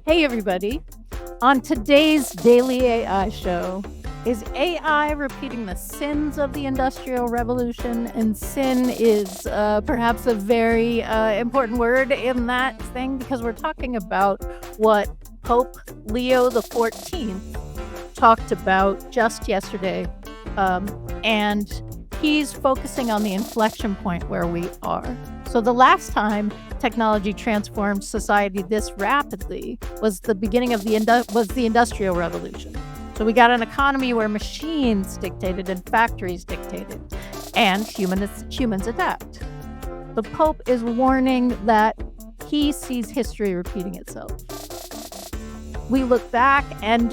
Hey, everybody. On today's Daily AI show, is AI repeating the sins of the Industrial Revolution? And sin is perhaps a very important word in that thing because we're talking about what Pope Leo XIV talked about just yesterday. And he's focusing on the inflection point where we are. So the last time technology transformed society this rapidly was the beginning of the Industrial Revolution. So we got an economy where machines dictated and factories dictated, and humans adapt. The Pope is warning that he sees history repeating itself. We look back, and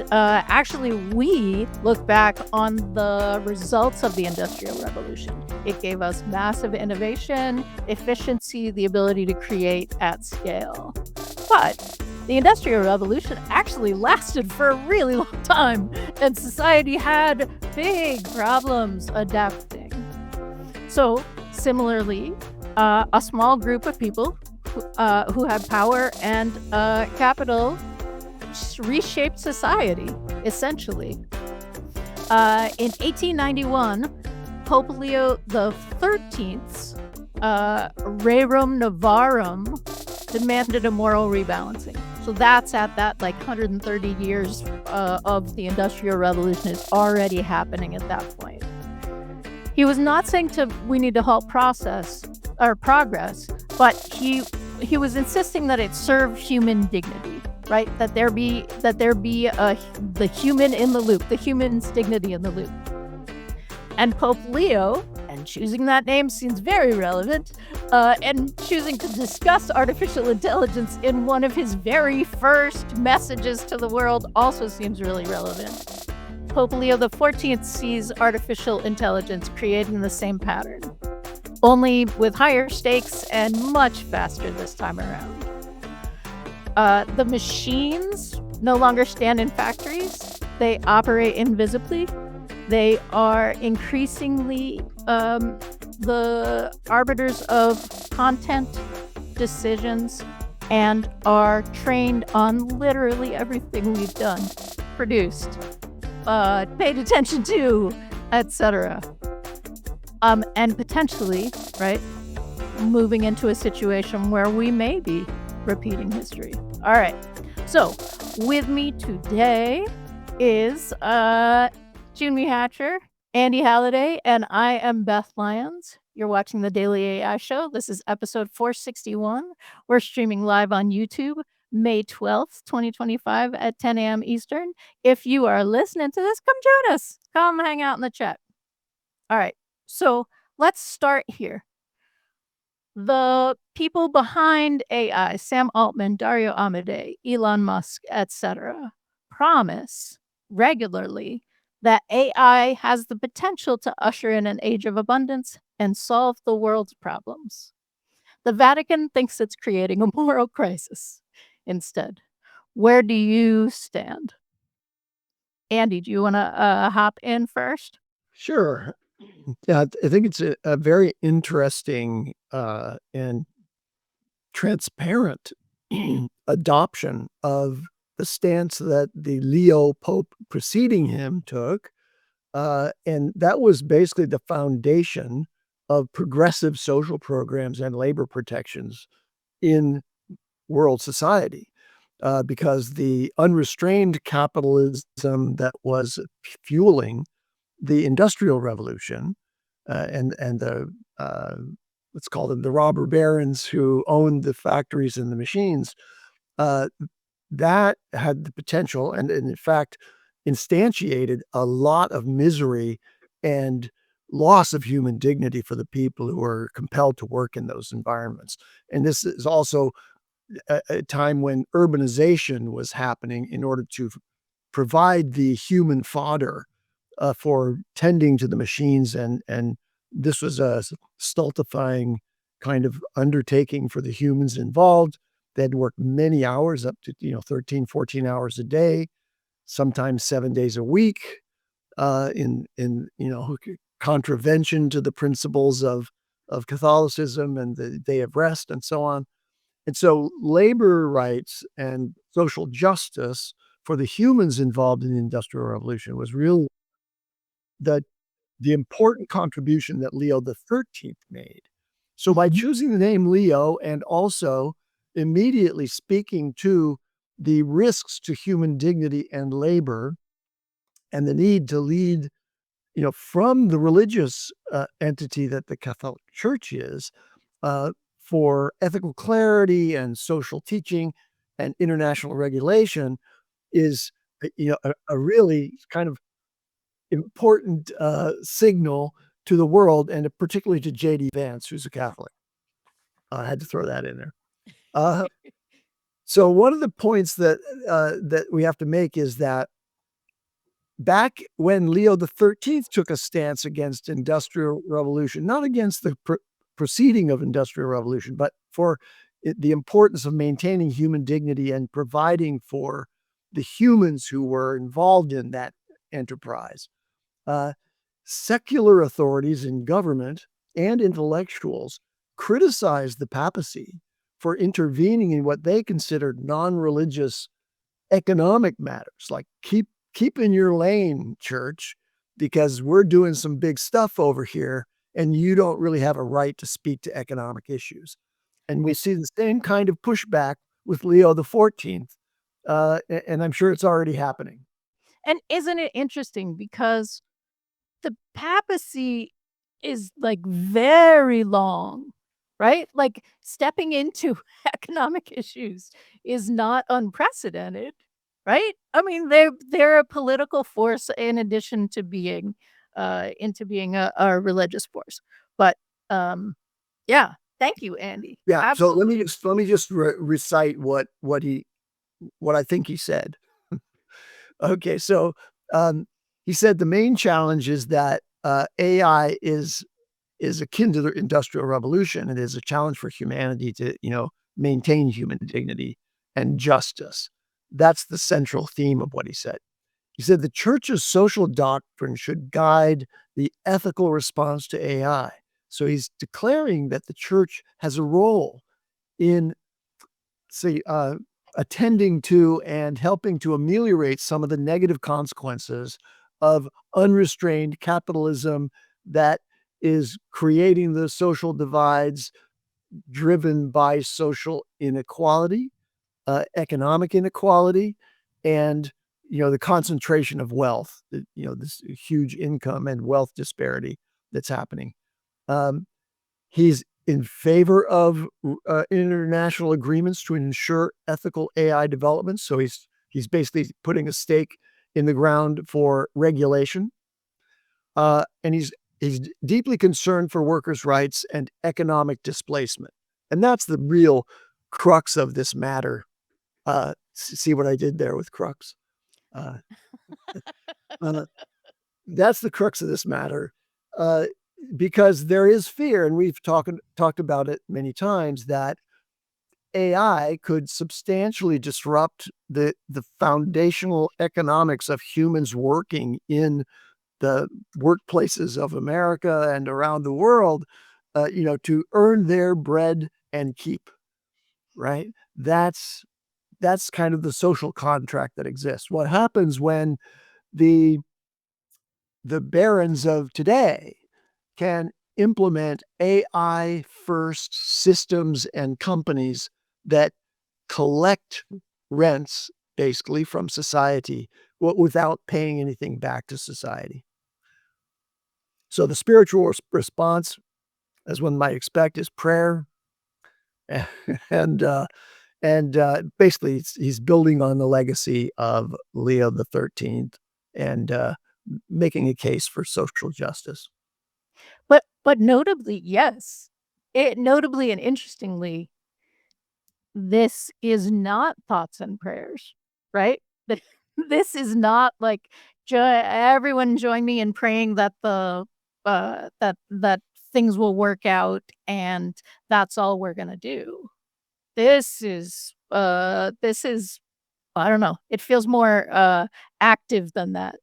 we look back on the results of the Industrial Revolution. It gave us massive innovation, efficiency, the ability to create at scale. But the Industrial Revolution actually lasted for a really long time, and society had big problems adapting. So, similarly, a small group of people who had power and capital reshaped society, essentially. In 1891, Pope Leo XIII's Rerum Novarum demanded a moral rebalancing. So that's at that 130 years of the Industrial Revolution is already happening at that point. He was not saying we need to halt progress, but he was insisting that it serve human dignity. Right, that there be the human in the loop, the human's dignity in the loop. And Pope Leo, and choosing that name seems very relevant, and choosing to discuss artificial intelligence in one of his very first messages to the world also seems really relevant. Pope Leo XIV sees artificial intelligence creating the same pattern, only with higher stakes and much faster this time around. The machines no longer stand in factories. They operate invisibly. They are increasingly the arbiters of content, decisions, and are trained on literally everything we've done, produced, paid attention to, etc. And potentially, right, moving into a situation where we may be repeating history. All right. So with me today is Junmi Hatcher, Andy Halliday, and I am Beth Lyons. You're watching the Daily AI Show. This is episode 461. We're streaming live on YouTube May 12th, 2025 at 10 a.m. Eastern. If you are listening to this, come join us. Come hang out in the chat. All right. So let's start here. The people behind AI, Sam Altman, Dario Amodei, Elon Musk, etc., promise regularly that AI has the potential to usher in an age of abundance and solve the world's problems. The Vatican thinks it's creating a moral crisis instead. Where do you stand? Andy, do you want to hop in first? Sure. Yeah, I think it's a very interesting and transparent adoption of the stance that the Leo Pope preceding him took. And that was basically the foundation of progressive social programs and labor protections in world society. Because the unrestrained capitalism that was fueling the Industrial Revolution and the let's call them the robber barons who owned the factories and the machines, that had the potential and in fact instantiated a lot of misery and loss of human dignity for the people who were compelled to work in those environments. And this is also a time when urbanization was happening in order to provide the human fodder for tending to the machines, and this was a stultifying kind of undertaking for the humans involved. They had to work many hours, up to 13, 14 hours a day, sometimes 7 days a week, in contravention to the principles of Catholicism and the day of rest and so on. And so labor rights and social justice for the humans involved in the Industrial Revolution was really the the important contribution that Leo XIII made. So by choosing the name Leo and also immediately speaking to the risks to human dignity and labor and the need to lead, from the religious entity that the Catholic Church is, uh, for ethical clarity and social teaching and international regulation is, a really kind of important signal to the world, and particularly to J.D. Vance, who's a Catholic. I had to throw that in there. Uh, so one of the points that we have to make is that back when Leo XIII took a stance against industrial revolution, not against the proceeding of industrial revolution, but for the importance of maintaining human dignity and providing for the humans who were involved in that enterprise. Uh, Secular authorities in government and intellectuals criticized the papacy for intervening in what they considered non-religious economic matters, like keep in your lane, church, because we're doing some big stuff over here, and you don't really have a right to speak to economic issues. And we see the same kind of pushback with Leo XIV, and I'm sure it's already happening. And isn't it interesting because the papacy is, like, very long, right? Like, stepping into economic issues is not unprecedented, right? I mean, they're a political force in addition to being, into being a religious force. But, yeah, thank you, Andy. Yeah, so let me Absolutely. just let me just recite what I think he said. Okay, so, he said the main challenge is that, AI is akin to the Industrial Revolution. It is a challenge for humanity to, maintain human dignity and justice. That's the central theme of what he said. He said the church's social doctrine should guide the ethical response to AI. So he's declaring that the church has a role in, say, attending to and helping to ameliorate some of the negative consequences of unrestrained capitalism that is creating the social divides driven by social inequality, economic inequality, and the concentration of wealth. This huge income and wealth disparity that's happening. Um, He's in favor of international agreements to ensure ethical AI development. So he's basically putting a stake in the ground for regulation, and he's deeply concerned for workers' rights and economic displacement, and that's the real crux of this matter. See what I did there with crux? Uh, uh, that's the crux of this matter, uh, because there is fear, and we've talked about it many times, that AI could substantially disrupt the foundational economics of humans working in the workplaces of America and around the world, to earn their bread and keep, right? That's kind of the social contract that exists. What happens when the the barons of today can implement AI first systems and companies that collect rents basically from society without paying anything back to society. So the spiritual response, as one might expect, is prayer, and basically he's building on the legacy of Leo XIII and making a case for social justice. But notably, yes. It notably and interestingly, this is not thoughts and prayers, right? Th this is not like, everyone join me in praying that that things will work out and that's all we're gonna do. This is I don't know, it feels more, active than that.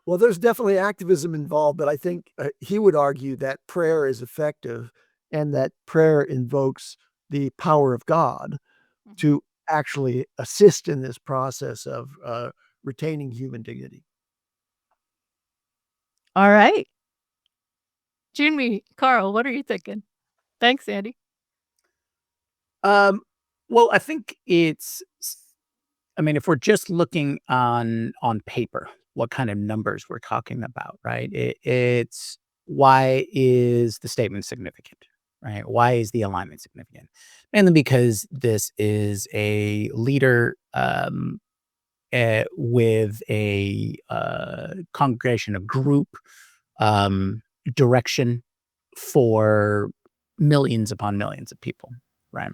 Well, there's definitely activism involved, but I think he would argue that prayer is effective and that prayer invokes the power of God. Mhm. to actually assist in this process of retaining human dignity. All right. Junmi, Carl, what are you thinking? Thanks, Andy. Um, well, I think I mean, if we're just looking on paper, what kind of numbers we're talking about, right? It's why is the statement significant, right? Why is the alignment significant? Mainly because this is a leader with a congregation, a group, um, direction for millions upon millions of people, right?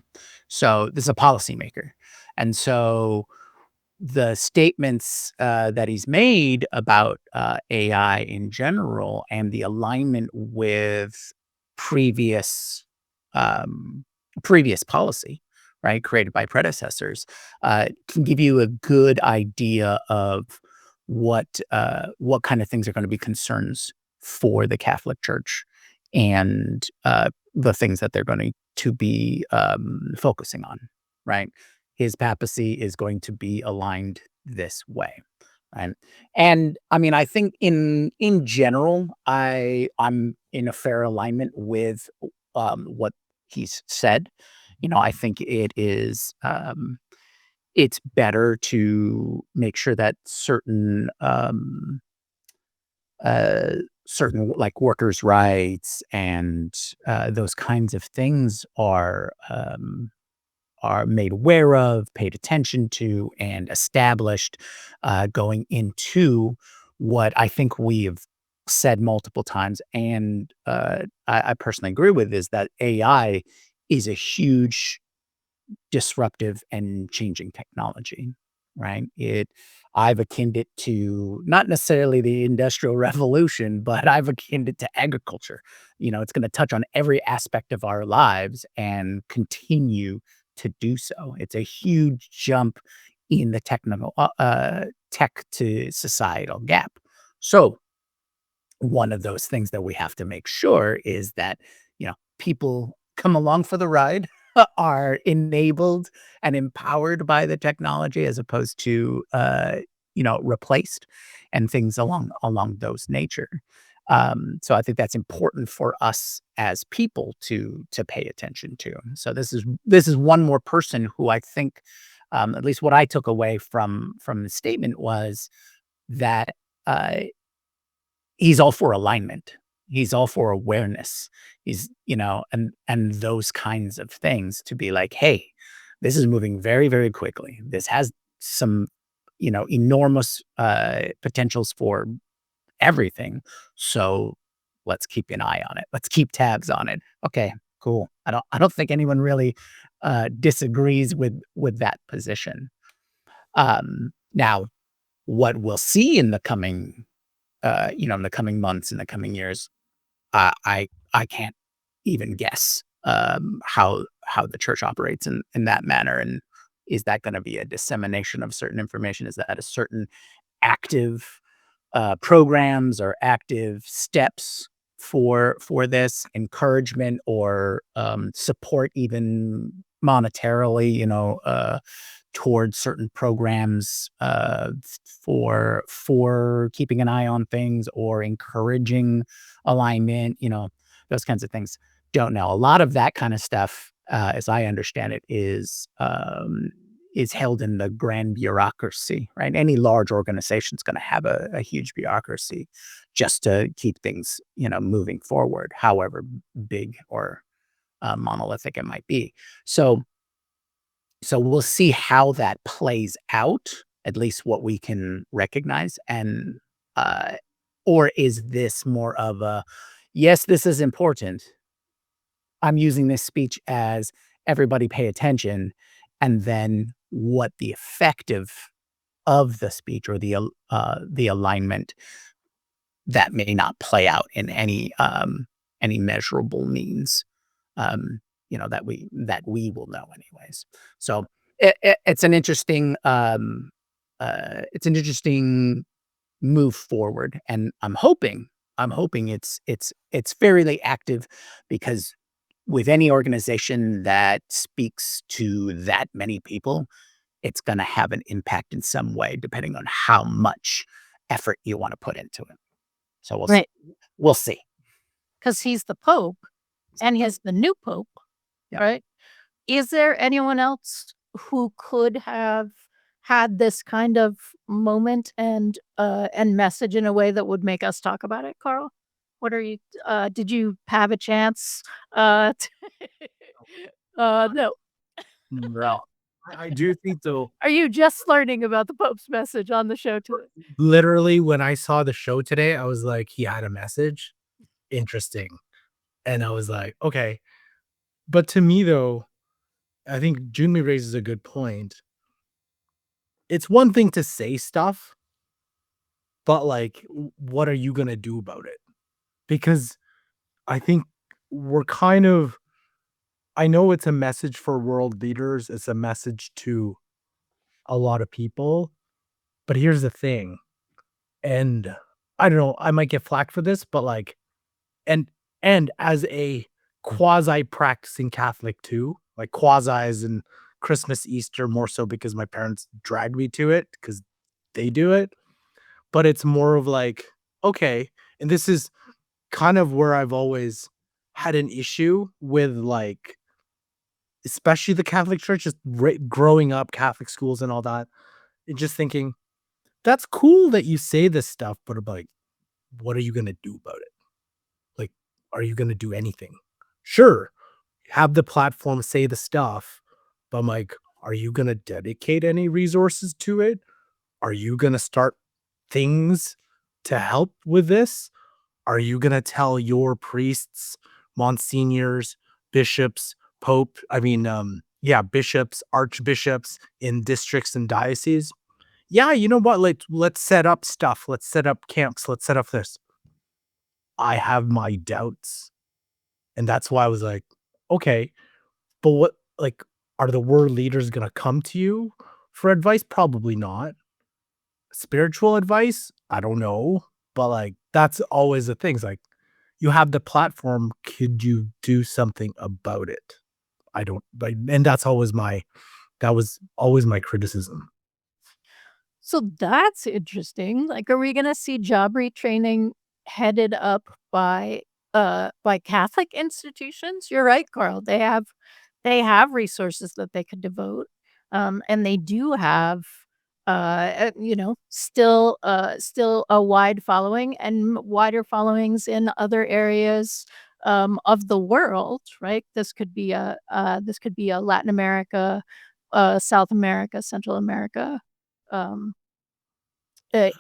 So this is a policymaker. And so the statements that he's made about AI in general and the alignment with previous um, previous policy, right, created by predecessors, can give you a good idea of what kind of things are going to be concerns for the Catholic Church and the things that they're going to be focusing on, right? His papacy is going to be aligned this way. Right. And I mean, I think in general, I'm in a fair alignment with what he's said. You know, I think it's better to make sure that uh certain like workers' rights and those kinds of things are made aware of, paid attention to, and established, going into what I think we've said multiple times, and I personally agree with, is that AI is a huge disruptive and changing technology, right? I've akined it to not necessarily the Industrial Revolution, but I've akined it to agriculture. You know, it's going to touch on every aspect of our lives and continue to do so. It's a huge jump in the technical tech to societal gap. So one of those things that we have to make sure is that, people come along for the ride, are enabled and empowered by the technology as opposed to, replaced and things along those nature. So I think that's important for us as people to pay attention to. So this is one more person who I think, at least what I took away from the statement was that, uh, he's all for alignment. He's all for awareness. And those kinds of things to be like, "Hey, this is moving very, very quickly. This has some, enormous, potentials for everything. So let's keep an eye on it. Let's keep tabs on it." Okay, cool. I don't think anyone really, disagrees with that position. Now what we'll see in the coming months, in the coming years, I can't even guess, how the church operates in that manner, and is that gonna be a dissemination of certain information? Is that a certain active, programs or active steps for this encouragement or, support even monetarily, towards certain programs, for keeping an eye on things or encouraging alignment, those kinds of things. Don't know. A lot of that kind of stuff, as I understand it, is held in the grand bureaucracy, right? Any large organization is going to have a huge bureaucracy just to keep things, moving forward, however big or monolithic it might be. So we'll see how that plays out, at least what we can recognize. And uh, or is this more of a, yes, this is important. I'm using this speech as everybody pay attention, and then what the effect of the speech or the alignment that may not play out in any measurable means, that we will know anyways. So it's an interesting move forward, and I'm hoping it's fairly active because with any organization that speaks to that many people, it's gonna have an impact in some way depending on how much effort you wanna put into it. So Right. we'll see. Because he's the Pope and he's the new Pope, Yeah. right? Is there anyone else who could have had this kind of moment and message in a way that would make us talk about it, Carl? What are you did you have a chance? T no. No. I do think though, Are you just learning about the Pope's message on the show today? literally when I saw the show today, I was like, he had a message. Interesting. And I was like, okay. But to me though, I think Junmi raises a good point. It's one thing to say stuff, but like, what are you gonna do about it? Because I think we're kind of, I know it's a message for world leaders, it's a message to a lot of people, but here's the thing. And I don't know, I might get flack for this, but like, and and as a quasi practicing Catholic too, like quasi as in Christmas, Easter, more so because my parents dragged me to it because they do it. But it's more of like, okay, and this is kind of where I've always had an issue with like, especially the Catholic Church, just growing up Catholic schools and all that, and just thinking that's cool that you say this stuff, but I'm like, what are you gonna do about it? Like, are you gonna do anything? Sure, have the platform say the stuff, but I'm like, are you gonna dedicate any resources to it? Are you gonna start things to help with this? Are you gonna tell your priests, monsignors, bishops, bishops, archbishops in districts and dioceses? Yeah, you know what? Let's set up stuff. Let's set up camps. Let's set up this. I have my doubts. And that's why I was like, okay, but what, like, are the world leaders going to come to you for advice? Probably not. Spiritual advice? I don't know. But like, that's always the things like, you have the platform. Could you do something about it? I don't like, and that was always my criticism. So that's interesting. Like, are we gonna see job retraining headed up by Catholic institutions? You're right, Carl. They have resources that they could devote, and they do have, still a wide following and wider followings in other areas of the world. Right? This could be a Latin America, South America, Central America. Um,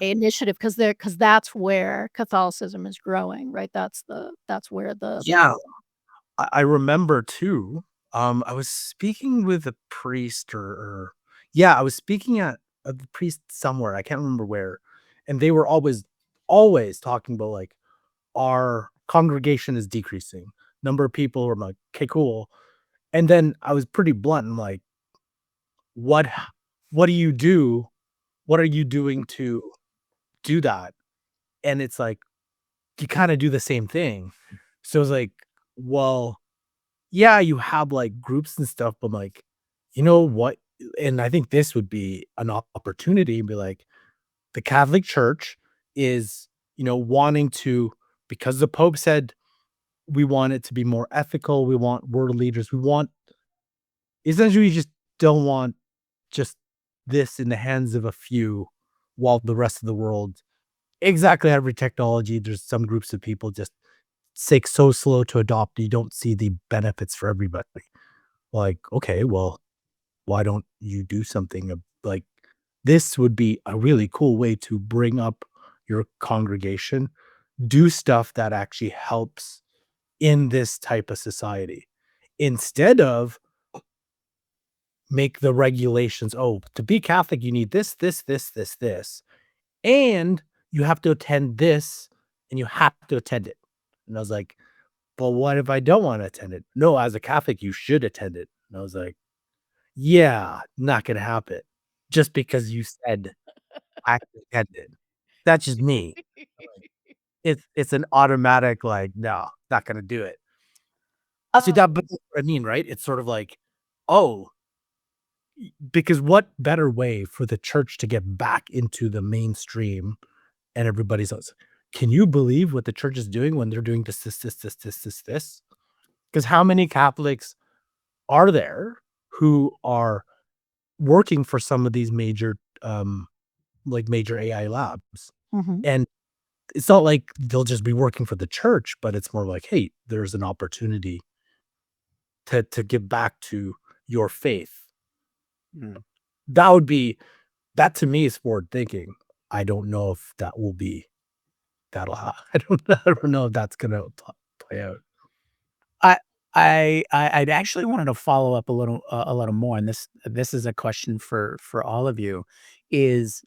initiative because that's where Catholicism is growing, right? That's where the Yeah. I remember too, I was speaking with a priest or yeah, I was speaking at a priest somewhere, I can't remember where, and they were always talking about, like, "Our congregation is decreasing." Number of people were like, "Okay, cool." And then I was pretty blunt and like, "What what do you do? What are you doing to do that?" And it's like, you kinda do the same thing. So it's like, well, yeah, you have like groups and stuff, but like, you know what? And I think this would be an opportunity to be like, the Catholic Church is, wanting to, because the Pope said we want it to be more ethical, we want world leaders, we want essentially we just don't want just this in the hands of a few while the rest of the world exactly every technology, there's some groups of people just so slow to adopt, you don't see the benefits for everybody. Like, okay, well, why don't you do something like this would be a really cool way to bring up your congregation, do stuff that actually helps in this type of society instead of make the regulations. Oh, to be Catholic, you need this, and you have to attend this and you have to attend it. And I was like, but what if I don't want to attend it? No, as a Catholic, you should attend it. And I was like, yeah, not gonna happen. Just because you said I attended. That's just me. Like, it's an automatic, like, no, not gonna do it. See that, but that's what I mean, right? It's sort of like, oh, because what better way for the church to get back into the mainstream and everybody's else? Can you believe what the church is doing when they're doing this? Because how many Catholics are there who are working for some of these major, like major AI labs? Mhm. And it's not like they'll just be working for the church, but it's more like, hey, there's an opportunity to give back to your faith. Mm. That to me is forward thinking. I don't know if I don't know if that's gonna play out. I I'd actually wanted to follow up a little more, and this is a question for all of you, is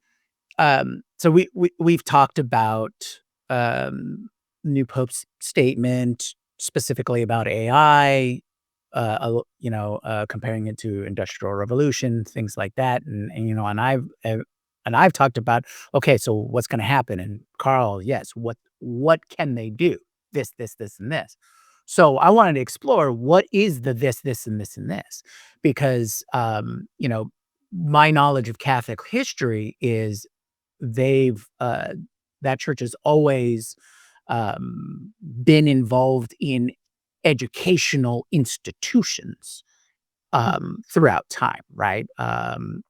so we've talked about new Pope's statement specifically about AI, comparing it to Industrial Revolution, things like that, and I've talked about, okay, so what's going to happen? And Carl, yes, what can they do? This, and this. So I wanted to explore what is the this, and this, and this, because my knowledge of Catholic history is they've that church has always been involved in educational institutions throughout time, right? And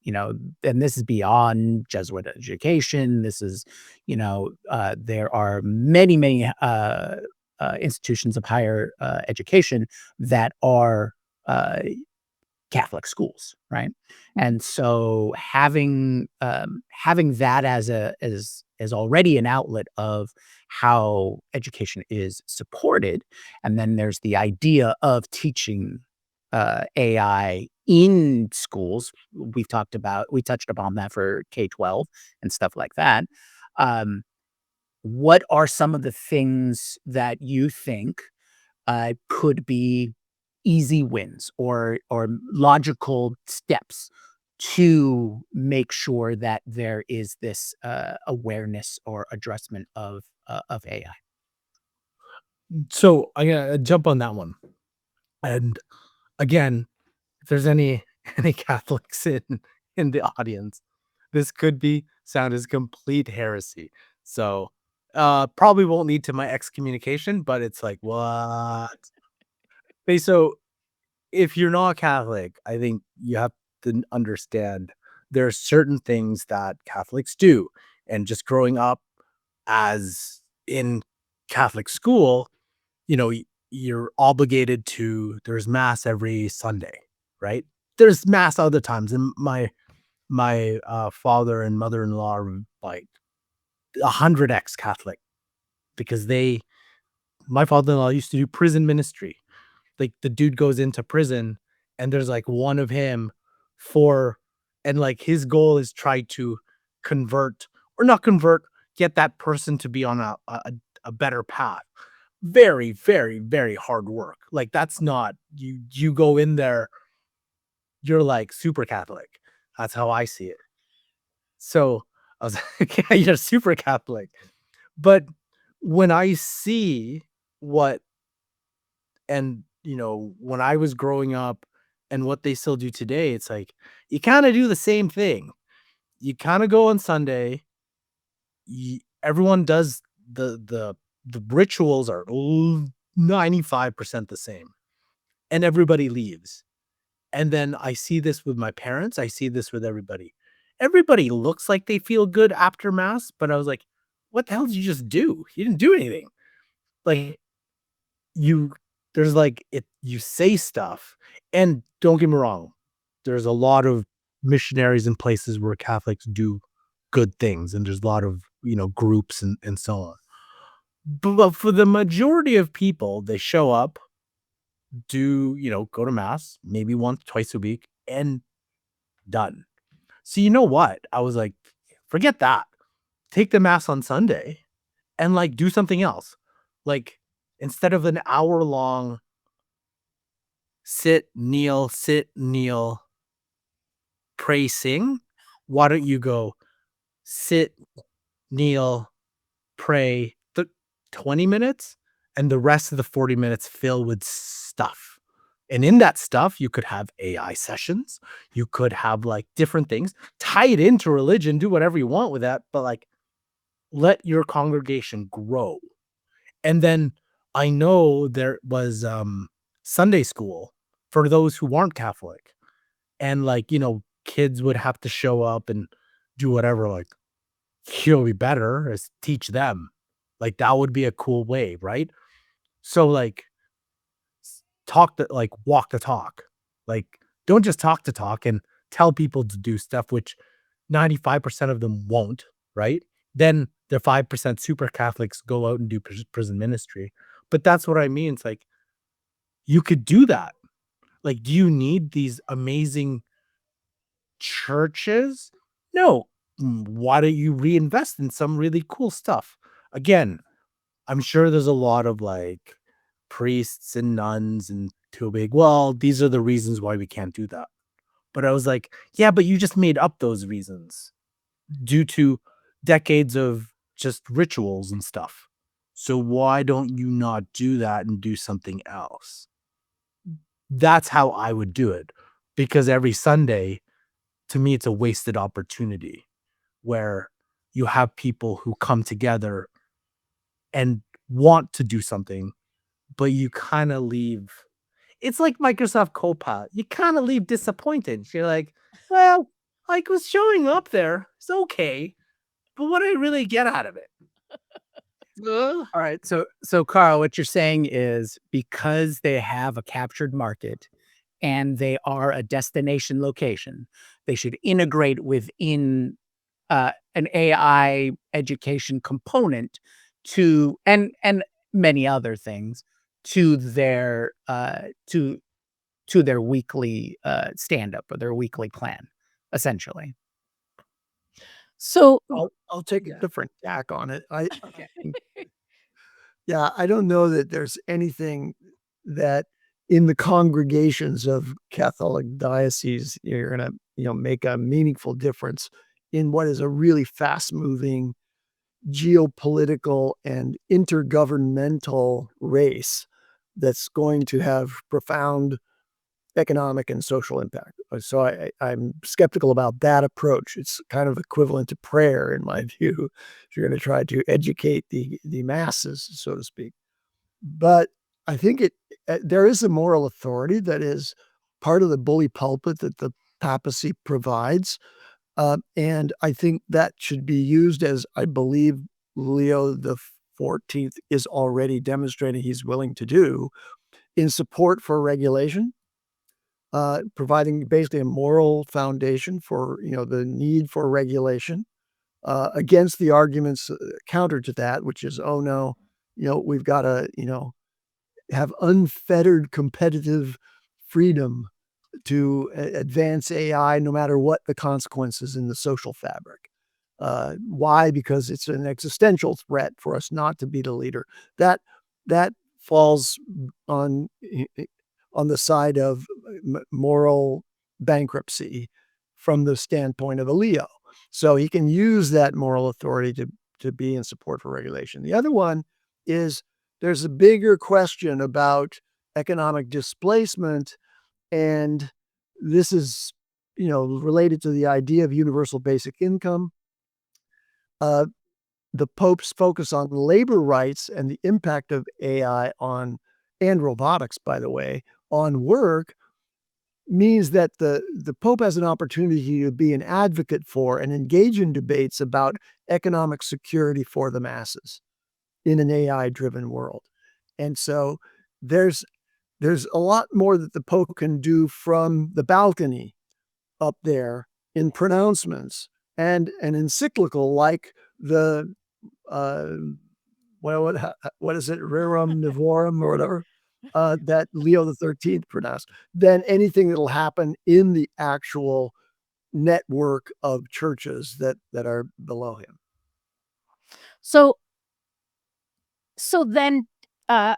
this is beyond Jesuit education. This is, there are many institutions of higher education that are Catholic schools, right? And so having that as already an outlet of how education is supported, and then there's the idea of teaching AI in schools. We touched upon that for K-12 and stuff like that. Um, what are some of the things that you think could be easy wins or logical steps to make sure that there is this awareness or addressment of AI? So I'm gonna jump on that one. And again, if there's any any Catholics in the audience, this could be sound as complete heresy. So probably won't lead to my excommunication, but it's like, what? So if you're not Catholic, I think you have to understand there are certain things that Catholics do. And just growing up as in Catholic school, you're obligated to, there's mass every Sunday, right? There's mass other times. And my father and mother-in-law are like 100x Catholic because my father-in-law used to do prison ministry. Like the dude goes into prison and there's like one of him for, and like his goal is try to convert or not convert, get that person to be on a better path. Very, very, very hard work. Like that's not, you go in there, you're like super Catholic. That's how I see it. So I was like, yeah, you're super Catholic. But when I see what, and when I was growing up and what they still do today, it's like you kind of do the same thing. You kind of go on Sunday. Everyone does the rituals are 95% the same, and everybody leaves. And then I see this with my parents. I see this with everybody. Everybody looks like they feel good after mass, but I was like, what the hell did you just do? You didn't do anything. Like you there's like it you say stuff, and don't get me wrong, there's a lot of missionaries in places where Catholics do good things, and there's a lot of groups and so on. But for the majority of people, they show up, do go to mass maybe once, twice a week, and done. So you know what? I was like, forget that. Take the mass on Sunday and like do something else. Like instead of an hour long sit, kneel, pray, sing. Why don't you go sit, kneel, pray 20 minutes and the rest of the 40 minutes fill with stuff. And in that stuff, you could have AI sessions, you could have like different things, tie it into religion, do whatever you want with that, but like let your congregation grow. And then I know there was Sunday school for those who aren't Catholic. And like, kids would have to show up and do whatever, like, he'll be better is teach them. Like that would be a cool way, right? So like walk the talk. Like don't just talk the talk and tell people to do stuff which 95% of them won't, right? Then the 5% super Catholics go out and do prison ministry. But that's what I mean. It's like you could do that. Like, do you need these amazing churches? No. Why don't you reinvest in some really cool stuff? Again, I'm sure there's a lot of like priests and nuns and too big. Well, these are the reasons why we can't do that. But I was like, yeah, but you just made up those reasons due to decades of just rituals and stuff. So why don't you not do that and do something else? That's how I would do it. Because every Sunday, to me, it's a wasted opportunity where you have people who come together and want to do something, but you kind of leave. It's like Microsoft Copilot. You kind of leave disappointed. You're like, well, I was showing up there. It's okay. But what did I really get out of it? All right. So Carl, what you're saying is because they have a captured market and they are a destination location, they should integrate within an AI education component to and many other things to their weekly stand up or their weekly plan, essentially. So I'll take Yeah. a different tack on it. Okay. Yeah, I don't know that there's anything that in the congregations of Catholic dioceses you're gonna, make a meaningful difference in what is a really fast-moving geopolitical and intergovernmental race that's going to have profound economic and social impact. So I'm skeptical about that approach. It's kind of equivalent to prayer in my view, if you're going to try to educate the masses, so to speak. But I think there is a moral authority that is part of the bully pulpit that the papacy provides, and I think that should be used as I believe Leo the 14th is already demonstrating he's willing to do in support for regulation, providing basically a moral foundation for the need for regulation against the arguments counter to that, which is, oh no, we've got to have unfettered competitive freedom to advance AI, no matter what the consequences in the social fabric. Why? Because it's an existential threat for us not to be the leader. That falls on the side of moral bankruptcy from the standpoint of a Leo. So he can use that moral authority to be in support for regulation. The other one is there's a bigger question about economic displacement, and this is related to the idea of universal basic income. The Pope's focus on labor rights and the impact of AI and robotics, by the way, on work means that the Pope has an opportunity to be an advocate for and engage in debates about economic security for the masses in an AI-driven world. And so there's a lot more that the Pope can do from the balcony up there in pronouncements and an encyclical like the what is it, Rerum Novarum or whatever, that Leo XIII pronounced, than anything that'll happen in the actual network of churches that are below him. so then I'm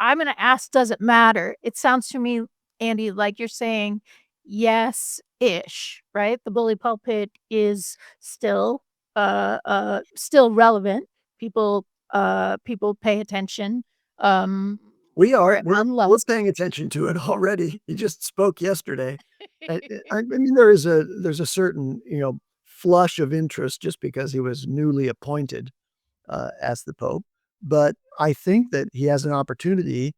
going to ask, does it matter? It sounds to me, Andy, like you're saying yes-ish, right? The bully pulpit is still relevant. People people pay attention. We are. or We're unless paying attention to it already. He just spoke yesterday. I mean, there's a certain, flush of interest just because he was newly appointed as the Pope. But I think that he has an opportunity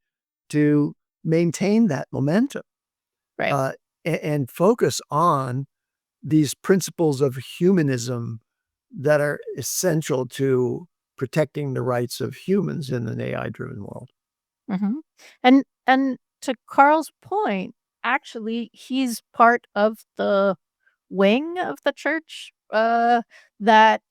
to maintain that momentum right. uh, and focus on these principles of humanism that are essential to protecting the rights of humans in an AI-driven world. Mhm. And to Carl's point, actually, he's part of the wing of the church that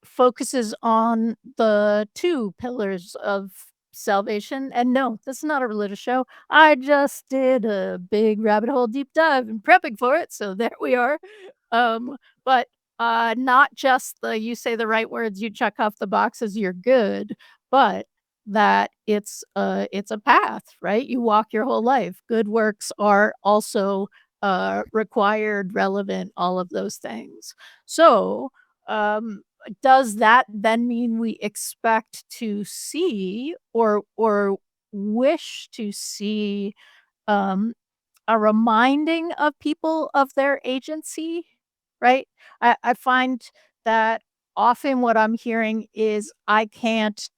focuses on the two pillars of salvation. And no, this is not a religious show. I just did a big rabbit hole deep dive and prepping for it, so there we are. But not just the you say the right words, you check off the boxes, you're good, but that it's a path, right? You walk your whole life. Good works are also required, relevant, all of those things. So, um does that then mean we expect to see or wish to see um a reminding of people of their agency, right? I find that often what I'm hearing is I can't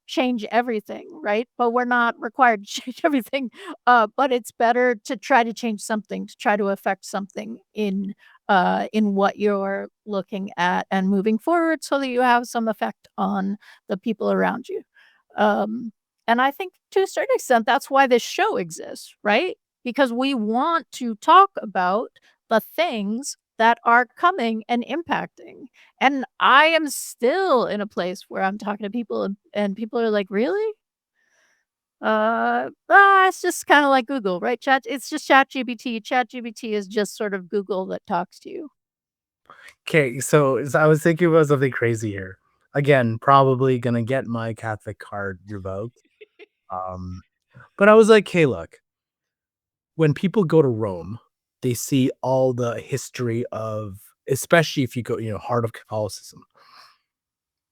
change everything, right? But we're not required to change everything. But it's better to try to change something, to try to affect something in what you're looking at and moving forward so that you have some effect on the people around you. Um, and I think to a certain extent, that's why this show exists, right? Because we want to talk about the things that are coming and impacting. And I am still in a place where I'm talking to people and people are like, really? It's just kind of like Google, right? It's just ChatGPT. ChatGPT is just sort of Google that talks to you. Okay, so I was thinking about something crazy here. Again, probably gonna get my Catholic card revoked. Um, but I was like, hey, look, when people go to Rome, they see all the history of, especially if you go, heart of Catholicism,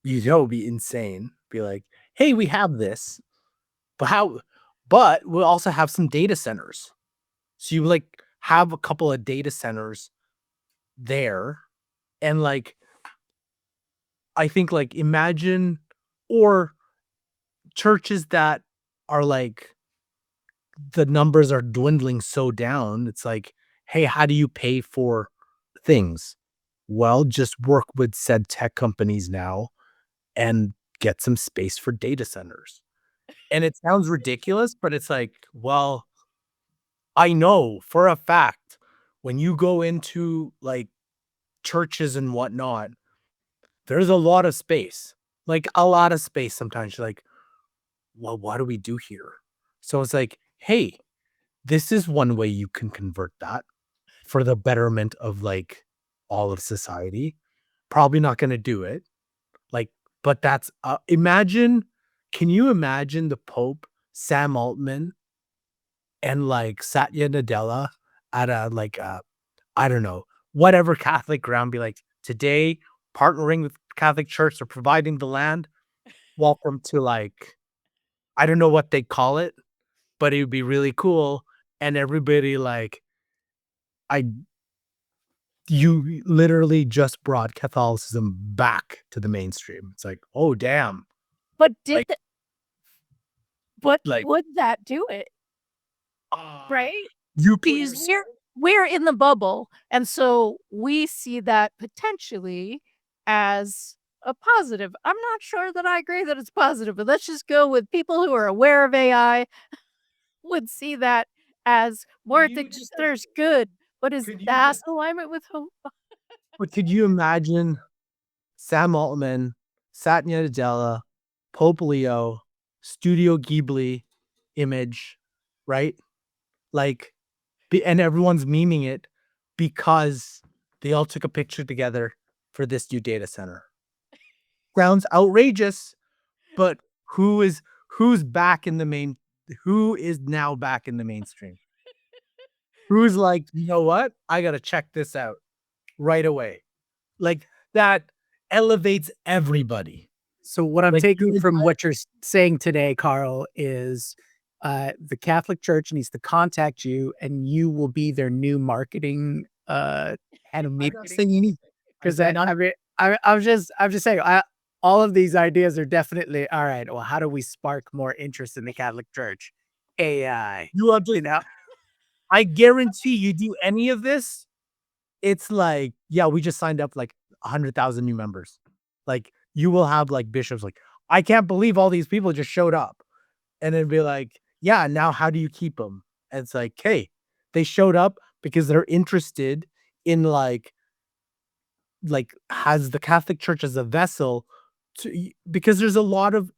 it'd be insane. Be like, hey, we have this, but but we'll also have some data centers. So you like have a couple of data centers there, and like I think like imagine or churches that are like the numbers are dwindling so down. It's like, hey, how do you pay for things? Well, just work with said tech companies now and get some space for data centers. And it sounds ridiculous, but it's like, well, I know for a fact when you go into like churches and whatnot, there's a lot of space, like a lot of space. Sometimes you're like, well, what do we do here? So it's like, hey, this is one way you can convert that for the betterment of like all of society. Probably not going to do it. Like, but that's can you imagine the Pope, Sam Altman, and like Satya Nadella at I don't know, whatever Catholic ground, be like, today, partnering with Catholic Church or providing the land, welcome to like, I don't know what they call it, but it would be really cool. And everybody like, I you literally just brought Catholicism back to the mainstream. It's like, oh damn. But did Like th- but like would that do it? ah, Right? you Because please. we're in the bubble, and so we see that potentially as a positive. I'm not sure that I agree that it's positive, but let's just go with people who are aware of AI would see that as more than just there's good, but is Could you that alignment with whom? but could you imagine Sam Altman, Satya Nadella, Pope Leo, Studio Ghibli image, right? Like, and everyone's memeing it because they all took a picture together for this new data center. Sounds outrageous, but who's back in the main? Who is now back in the mainstream? Who's like, you know what? I gotta check this out right away, like that. elevates everybody. So what I'm Like, taking your from what you're saying today, Carl, is the Catholic Church needs to contact you, and you will be their new marketing head of I'm not marketing. saying anything. Because I'm not- I'm just saying, all of these ideas are definitely all right. Well, how do we spark more interest in the Catholic Church? AI, you have to, you know. I guarantee you do any of this, it's like, yeah, we just signed up like 100,000 new members. Like, you will have like bishops like, I can't believe all these people just showed up. And then be like, yeah, now how do you keep them? And it's like, hey, they showed up because they're interested in like has the Catholic Church as a vessel to, because there's a lot of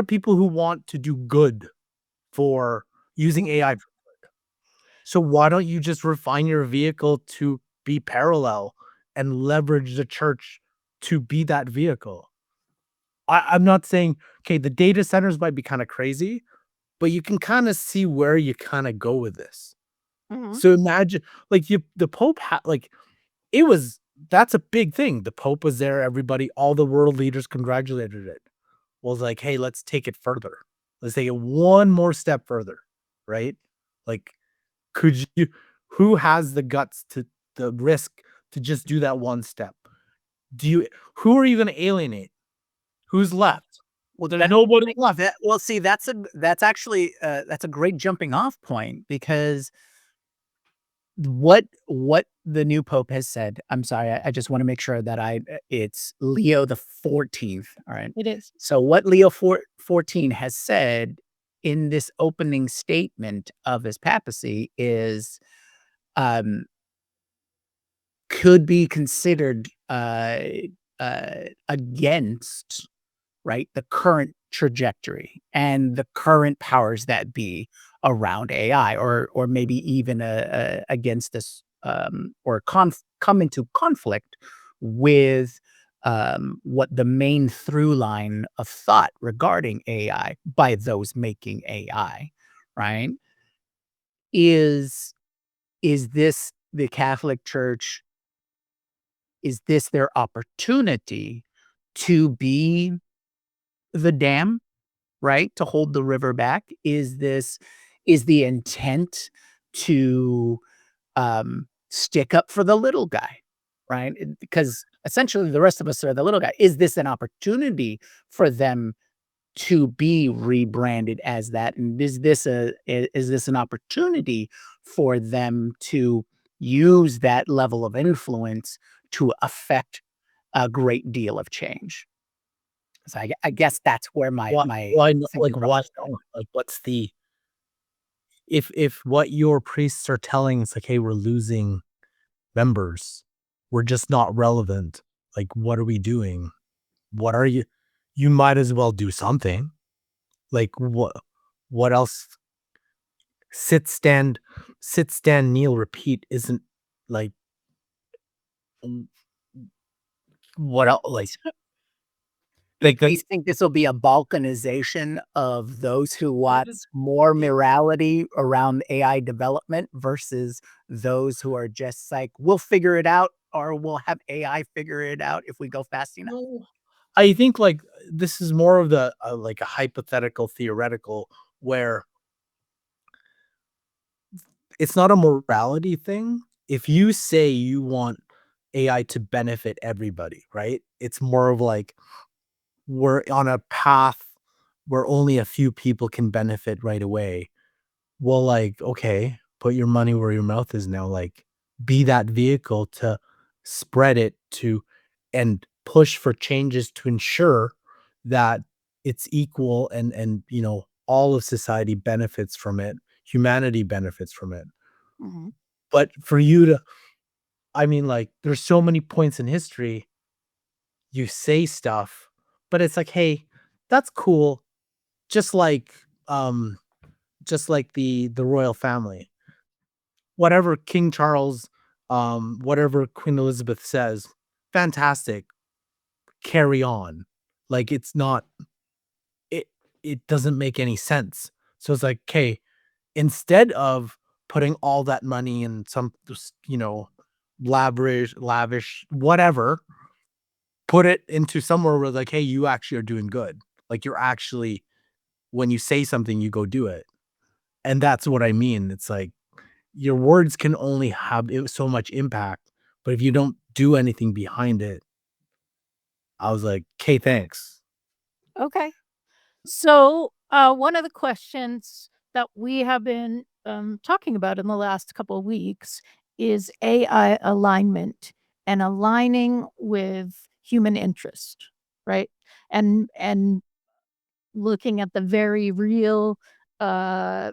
people who want to do good for using AI. So why don't you just refine your vehicle to be parallel and leverage the church to be that vehicle? I'm not saying, okay, the data centers might be kind of crazy, but you can kind of see where you kind of go with this. Mhm. So imagine, like, the Pope like, it was, that's a big thing. The Pope was there, everybody, all the world leaders congratulated it. Was like, hey, let's take it further. Let's take it one more step further, right? Like, could you, who has the guts to, the risk to just do that one step? Who are you going to alienate? Who's left? Well, There's nobody left. well, see, that's actually that's a great jumping off point, because what the new pope has said. I'm sorry, I just want to make sure that it's Leo the 14th. All right. It is. So what Leo 14 has said in this opening statement of his papacy is um could be considered against, right, the current trajectory and the current powers that be around AI, or maybe even against this, or come into conflict with what the main through line of thought regarding AI by those making AI, right? Is is this the Catholic Church? Is this their opportunity to be the dam, right? To hold the river back? Is the intent to stick up for the little guy, right? Because essentially the rest of us are the little guy. Is this an opportunity for them to be rebranded as that? And is this an opportunity for them to use that level of influence to affect a great deal of change? So I guess that's where my Why, thinking like, why, process going. like, what's the, if what your priests are telling is like, hey, we're losing members, we're just not relevant. Like, what are we doing? What are you? You might as well do something. Like, what else? Sit, stand, kneel, repeat isn't like, mm, what else? Do you think this will be a balkanization of those who want more morality around AI development versus those who are just like, we'll figure it out, or we'll have AI figure it out if we go fast enough? No. I think like this is more of the like a hypothetical, theoretical, where it's not a morality thing. If you say you want AI to benefit everybody, right? It's more of like, we're on a path where only a few people can benefit right away. Well, like, okay, put your money where your mouth is now. Like, be that vehicle to spread it to, and push for changes to ensure that it's equal, and all of society benefits from it. Humanity benefits from it. Mhm. But for you to, I mean, like, there's so many points in history you say stuff, but it's like, hey, that's cool. Just like, um, just like the royal family. Whatever King Charles, whatever Queen Elizabeth says, fantastic. Carry on. Like, it's not, it it doesn't make any sense. So it's like, okay, instead of putting all that money in some, lavish, whatever, put it into somewhere where like, hey, you actually are doing good. Like you're actually, when you say something, you go do it. And that's what I mean. It's like your words can only have so much impact, but if you don't do anything behind it, I was like, okay, thanks. Okay. So, one of the questions that we have been talking about in the last couple of weeks is AI alignment and aligning with human interest, right? And looking at the very real uh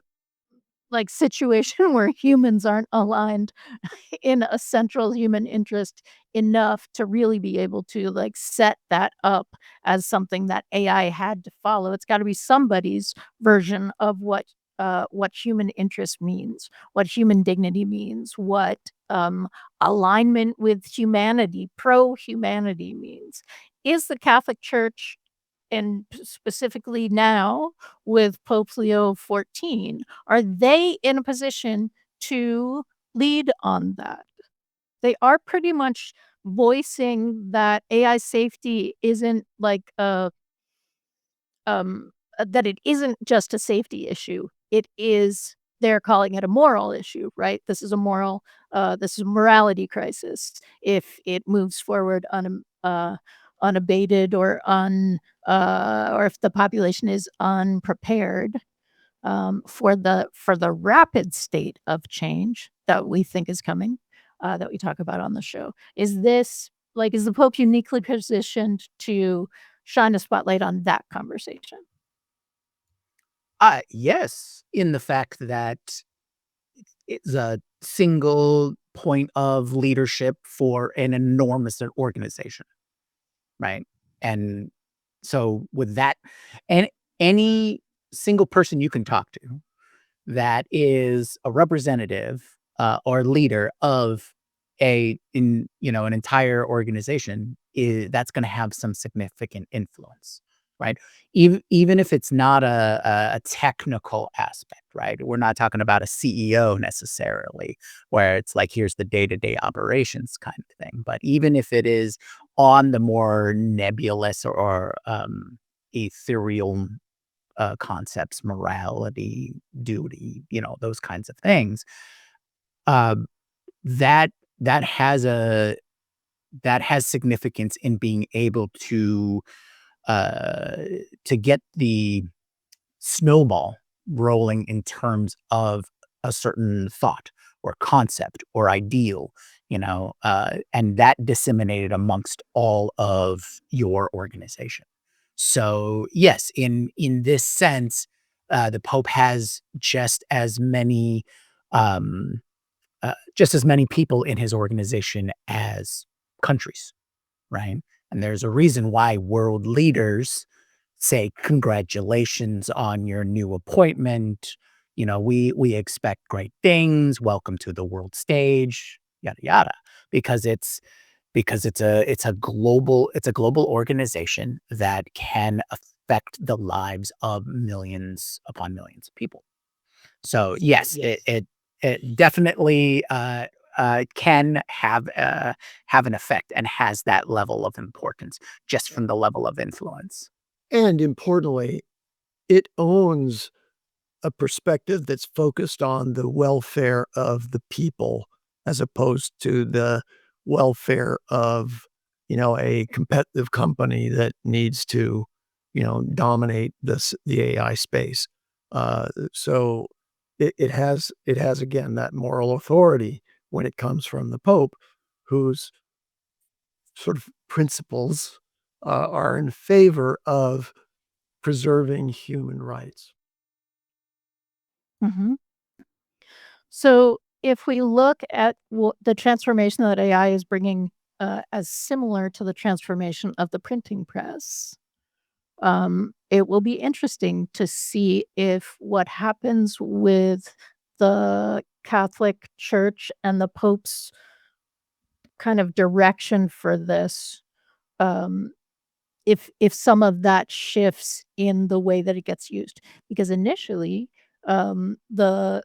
like situation where humans aren't aligned in a central human interest enough to really be able to like set that up as something that AI had to follow. It's got to be somebody's version of what human interest means, what human dignity means, what alignment with humanity, pro humanity means. Is the Catholic Church, and specifically now with Pope Leo XIV, are they in a position to lead on that? They are pretty much voicing that AI safety isn't like that it isn't just a safety issue. It is, they're calling it a moral issue, right? This is a morality crisis if it moves forward unabated or if the population is unprepared for the rapid state of change that we think is coming, that we talk about on the show. Is the Pope uniquely positioned to shine a spotlight on that conversation? Yes, in the fact that it's a single point of leadership for an enormous organization, right? And so with that, and any single person you can talk to that is a representative or leader of an entire organization, that's going to have some significant influence, right? Even if it's not a technical aspect, right? We're not talking about a CEO necessarily, where it's like here's the day-to-day operations kind of thing. But even if it is on the more nebulous or ethereal concepts, morality, duty, those kinds of things. Um, that that has a that has significance in being able uh, to get the snowball rolling in terms of a certain thought or concept or ideal, and that disseminated amongst all of your organization. So yes, in this sense, the Pope has um, just as many people in his organization as countries, right? And there's a reason why world leaders say, "Congratulations on your new appointment. We expect great things. Welcome to the world stage." Yada yada, because it's a global organization that can affect the lives of millions upon millions of people. So yes, it definitely can have an effect and has that level of importance just from the level of influence. And importantly, it owns a perspective that's focused on the welfare of the people as opposed to the welfare of, a competitive company that needs to, dominate the AI space. So it has again that moral authority when it comes from the Pope, whose sort of principles are in favor of preserving human rights. Mhm. So, if we look at the transformation that AI is bringing, as similar to the transformation of the printing press, it will be interesting to see if what happens with the Catholic Church and the Pope's kind of direction for this, um, if some of that shifts in the way that it gets used. Because initially, the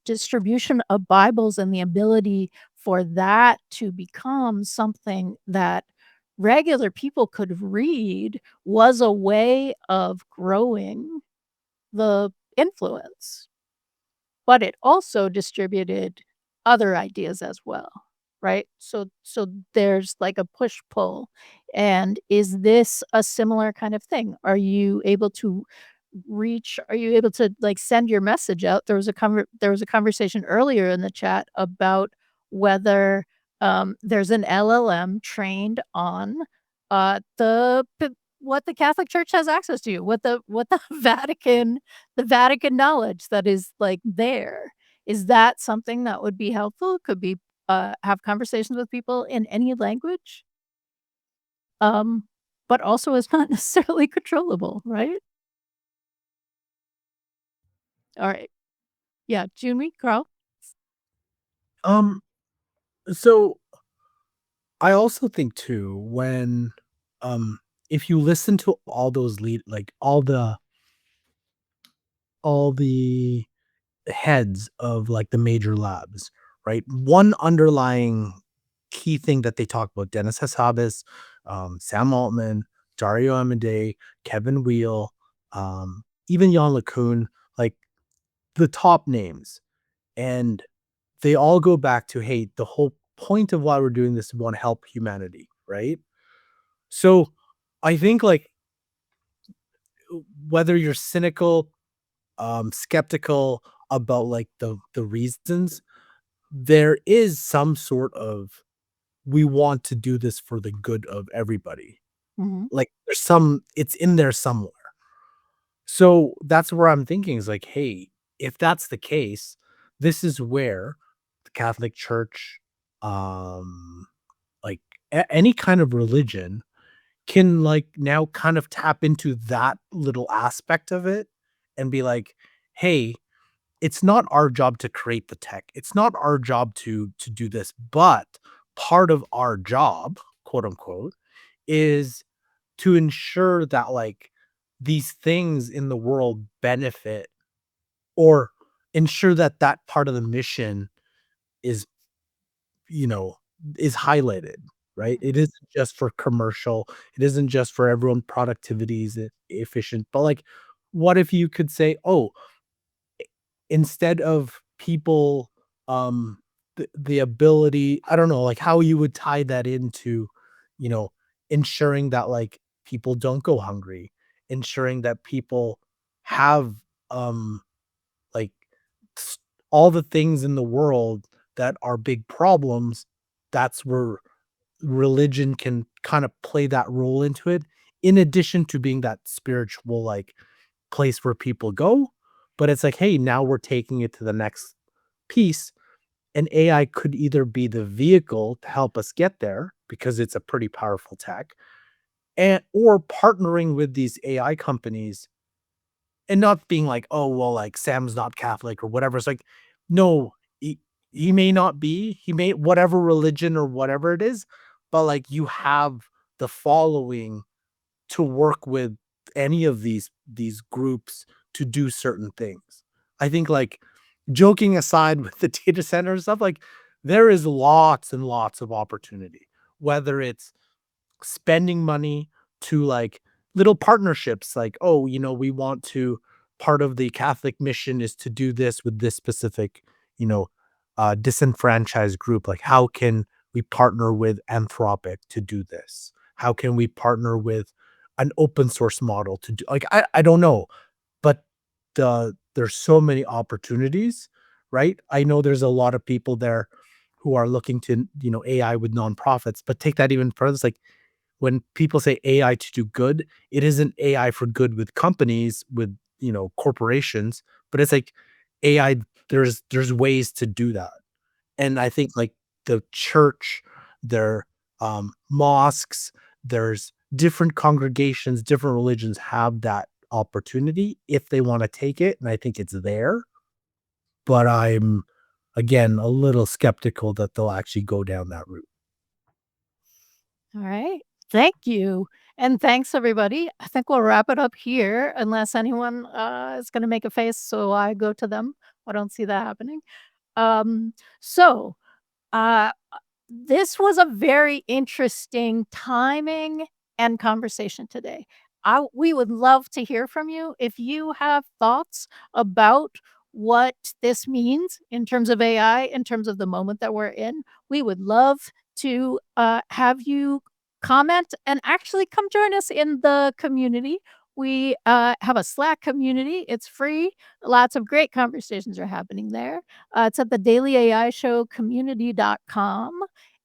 distribution of Bibles and the ability for that to become something that regular people could read was a way of growing the influence, but it also distributed other ideas as well, right? So there's like a push-pull, and is this a similar kind of thing? Are you able to, like, send your message out? There was a conversation earlier in the chat about whether, there's an LLM trained on, what the Catholic Church has access to, what the Vatican knowledge that is, like, there. Is that something that would be helpful? Could be, have conversations with people in any language? Um, but also is not necessarily controllable, right? Alright. Yeah, Jumi, Carl? Um, so I also think too when if you listen to all those lead like all the heads of like the major labs, right? One underlying key thing that they talk about, Dennis Hassabis, Sam Altman, Dario Amodei, Kevin Wheel, even Jan LeCun, like the top names. And they all go back to, hey, the whole point of why we're doing this is we want to help humanity, right? So I think like whether you're cynical, skeptical about like the reasons, there is some sort of we want to do this for the good of everybody. Mhm. Like there's some it's in there somewhere. So that's where I'm thinking is like, hey, if that's the case, this is where the Catholic Church, um, like any kind of religion can like now kind of tap into that little aspect of it and be like, hey, it's not our job to create the tech. It's not our job to do this, but part of our job, quote unquote, is to ensure that like these things in the world benefit or ensure that that part of the mission is, you know, is highlighted, right? It isn't just for commercial. It isn't just for everyone productivity is efficient, but like what if you could say, oh, instead of people, the ability I don't know, like, how you would tie that into, you know, ensuring that, like, people don't go hungry, ensuring that people have, um, like, s all the things in the world that are big problems, that's where religion can kinda play that role into it, in addition to being that spiritual, like, place where people go, but it's like, "Hey, now we're taking it to the next piece," and AI could either be the vehicle to help us get there, because it's a pretty powerful tech, and or partnering with these AI companies and not being like, "Oh, well, like, Sam's not Catholic," or whatever. It's like, no, he may not be, he may whatever religion or whatever it is, but, like, you have the following to work with any of these groups to do certain things. I think, like, joking aside with the data center and stuff, like, there is lots and lots of opportunity, whether it's spending money to, like, little partnerships, like, "Oh, you know, we want to part of the Catholic mission is to do this with this specific, you know, disenfranchised group. Like, how can we partner with Anthropic to do this? How can we partner with an open source model to do" like, I don't know, but there's so many opportunities, right? I know there's a lot of people there who are looking to, you know, AI with nonprofits, but take that even further, it's like when people say AI to do good, it isn't AI for good with companies, with, you know, corporations, but it's like AI, there's ways to do that. And I think like the church, their mosques, there's different congregations, different religions have that opportunity if they want to take it. And I think it's there. But I'm again a little skeptical that they'll actually go down that route. Alright. Thank you, and thanks, everybody. I think we'll wrap it up here unless anyone, is gonna make a face so I go to them. I don't see that happening. Um, so, uh this was a very interesting timing and conversation today. We would love to hear from you if you have thoughts about what this means in terms of AI, in terms of the moment that we're in. We would love to have you comment and actually come join us in the community. We have a Slack community. It's free. Lots of great conversations are happening there. It's at the Daily AI Show community.com.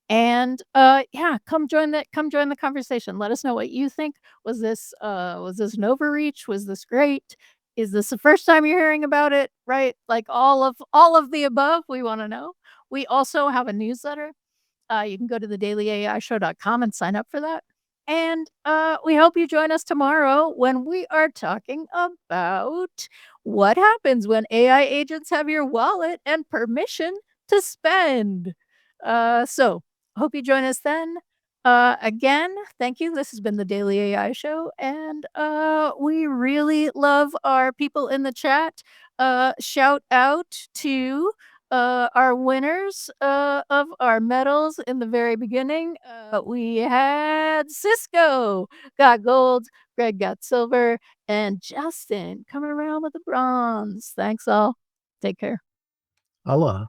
And yeah, come join the conversation. Let us know what you think. Was this an overreach? Was this great? Is this the first time you're hearing about it? Right? Like all of the above, we want to know. We also have a newsletter. You can go to thedailyAIshow.com and sign up for that. And we hope you join us tomorrow when we are talking about what happens when AI agents have your wallet and permission to spend. So hope you join us then. Again, thank you. This has been the Daily AI Show, and we really love our people in the chat. Shout out to our winners of our medals in the very beginning. We had Cisco got gold, Greg got silver, and Justin coming around with the bronze. Thanks all. Take care. Aloha.